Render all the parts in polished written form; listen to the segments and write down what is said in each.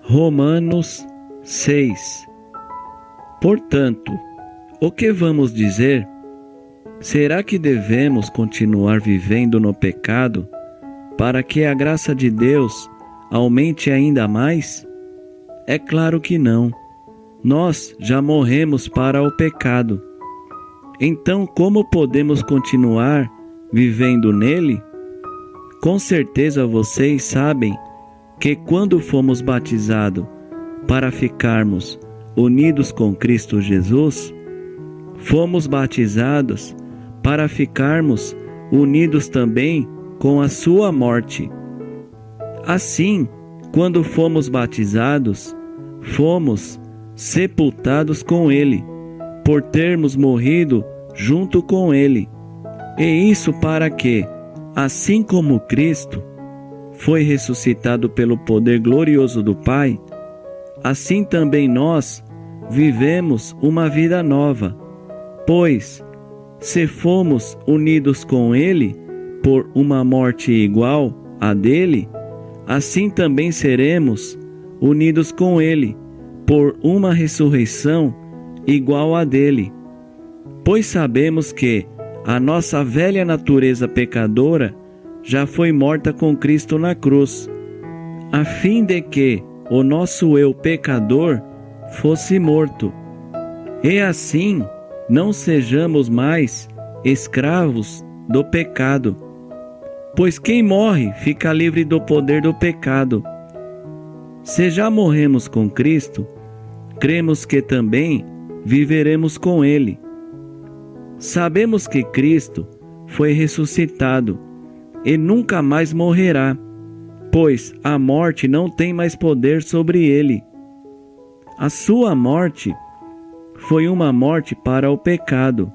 Romanos 6. Portanto, o que vamos dizer? Será que devemos continuar vivendo no pecado para que a graça de Deus aumente ainda mais? É claro que não. Nós já morremos para o pecado. Então, como podemos continuar vivendo nele? Com certeza vocês sabem que quando fomos batizados para ficarmos unidos com Cristo Jesus, fomos batizados para ficarmos unidos também com a sua morte. Assim, quando fomos batizados, fomos sepultados com ele, por termos morrido junto com ele. E isso para que, assim como Cristo foi ressuscitado pelo poder glorioso do Pai, assim também nós vivemos uma vida nova. Pois, se fomos unidos com Ele por uma morte igual à dele, assim também seremos unidos com Ele por uma ressurreição igual à dele. Pois sabemos que a nossa velha natureza pecadora já foi morta com Cristo na cruz, a fim de que o nosso eu pecador fosse morto, e assim não sejamos mais escravos do pecado. Pois quem morre fica livre do poder do pecado. Se já morremos com Cristo, cremos que também viveremos com Ele. Sabemos que Cristo foi ressuscitado e nunca mais morrerá, pois a morte não tem mais poder sobre ele. A sua morte foi uma morte para o pecado,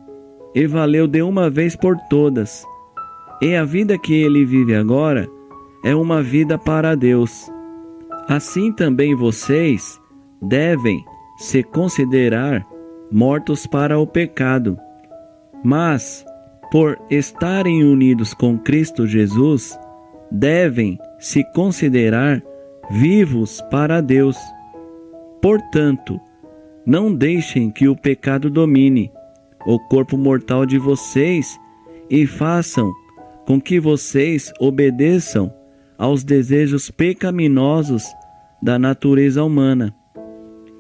e valeu de uma vez por todas. E a vida que ele vive agora é uma vida para Deus. Assim também vocês devem se considerar mortos para o pecado, mas, por estarem unidos com Cristo Jesus, devem se considerar vivos para Deus. Portanto, não deixem que o pecado domine o corpo mortal de vocês e façam com que vocês obedeçam aos desejos pecaminosos da natureza humana.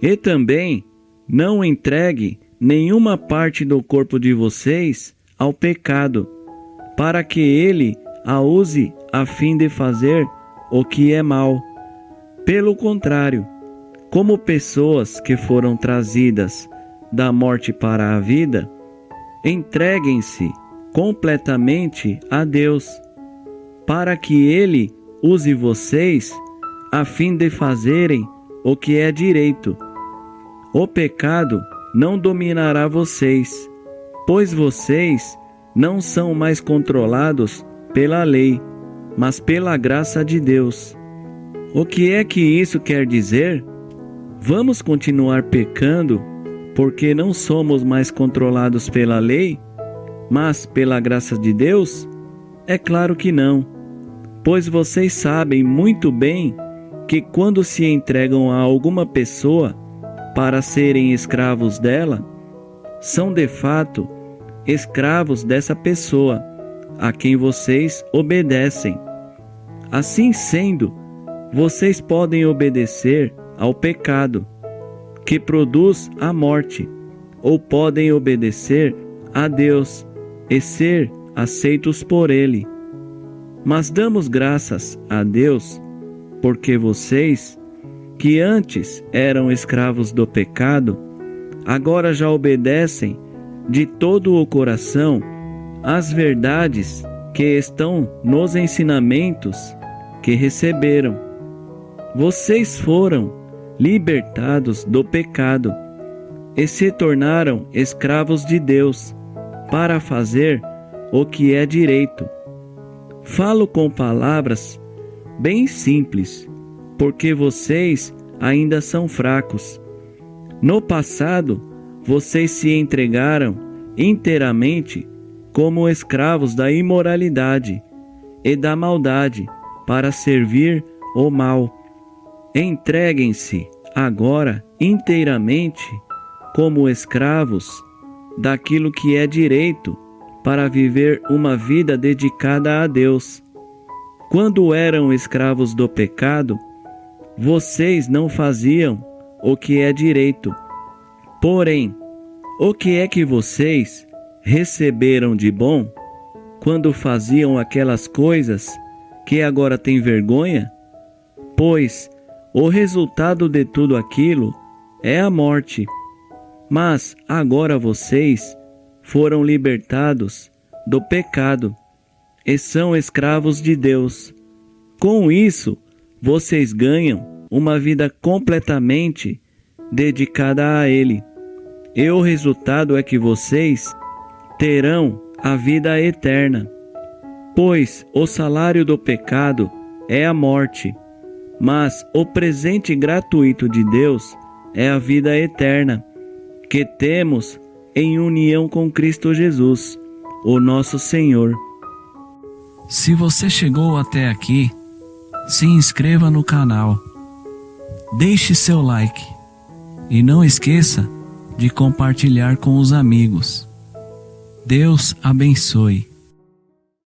E também não entregue nenhuma parte do corpo de vocês ao pecado, para que ele a use a fim de fazer o que é mal. Pelo contrário, como pessoas que foram trazidas da morte para a vida, entreguem-se completamente a Deus, para que ele use vocês a fim de fazerem o que é direito. O pecado não dominará vocês, pois vocês não são mais controlados pela lei, mas pela graça de Deus. O que é que isso quer dizer? Vamos continuar pecando porque não somos mais controlados pela lei, mas pela graça de Deus? É claro que não, pois vocês sabem muito bem que quando se entregam a alguma pessoa para serem escravos dela, são de fato escravos dessa pessoa, a quem vocês obedecem. Assim sendo, vocês podem obedecer ao pecado, que produz a morte, ou podem obedecer a Deus e ser aceitos por Ele. Mas damos graças a Deus, porque vocês, que antes eram escravos do pecado, agora já obedecem de todo o coração às verdades que estão nos ensinamentos que receberam. Vocês foram libertados do pecado e se tornaram escravos de Deus para fazer o que é direito. Falo com palavras bem simples, porque vocês ainda são fracos. No passado, vocês se entregaram inteiramente como escravos da imoralidade e da maldade para servir o mal. Entreguem-se agora inteiramente como escravos daquilo que é direito para viver uma vida dedicada a Deus. Quando eram escravos do pecado, vocês não faziam o que é direito. Porém, o que é que vocês receberam de bom quando faziam aquelas coisas que agora têm vergonha? Pois o resultado de tudo aquilo é a morte. Mas agora vocês foram libertados do pecado e são escravos de Deus. Com isso, vocês ganham uma vida completamente dedicada a Ele. E o resultado é que vocês terão a vida eterna. Pois o salário do pecado é a morte, mas o presente gratuito de Deus é a vida eterna, que temos em união com Cristo Jesus, o nosso Senhor. Se você chegou até aqui, se inscreva no canal, deixe seu like e não esqueça de compartilhar com os amigos. Deus abençoe.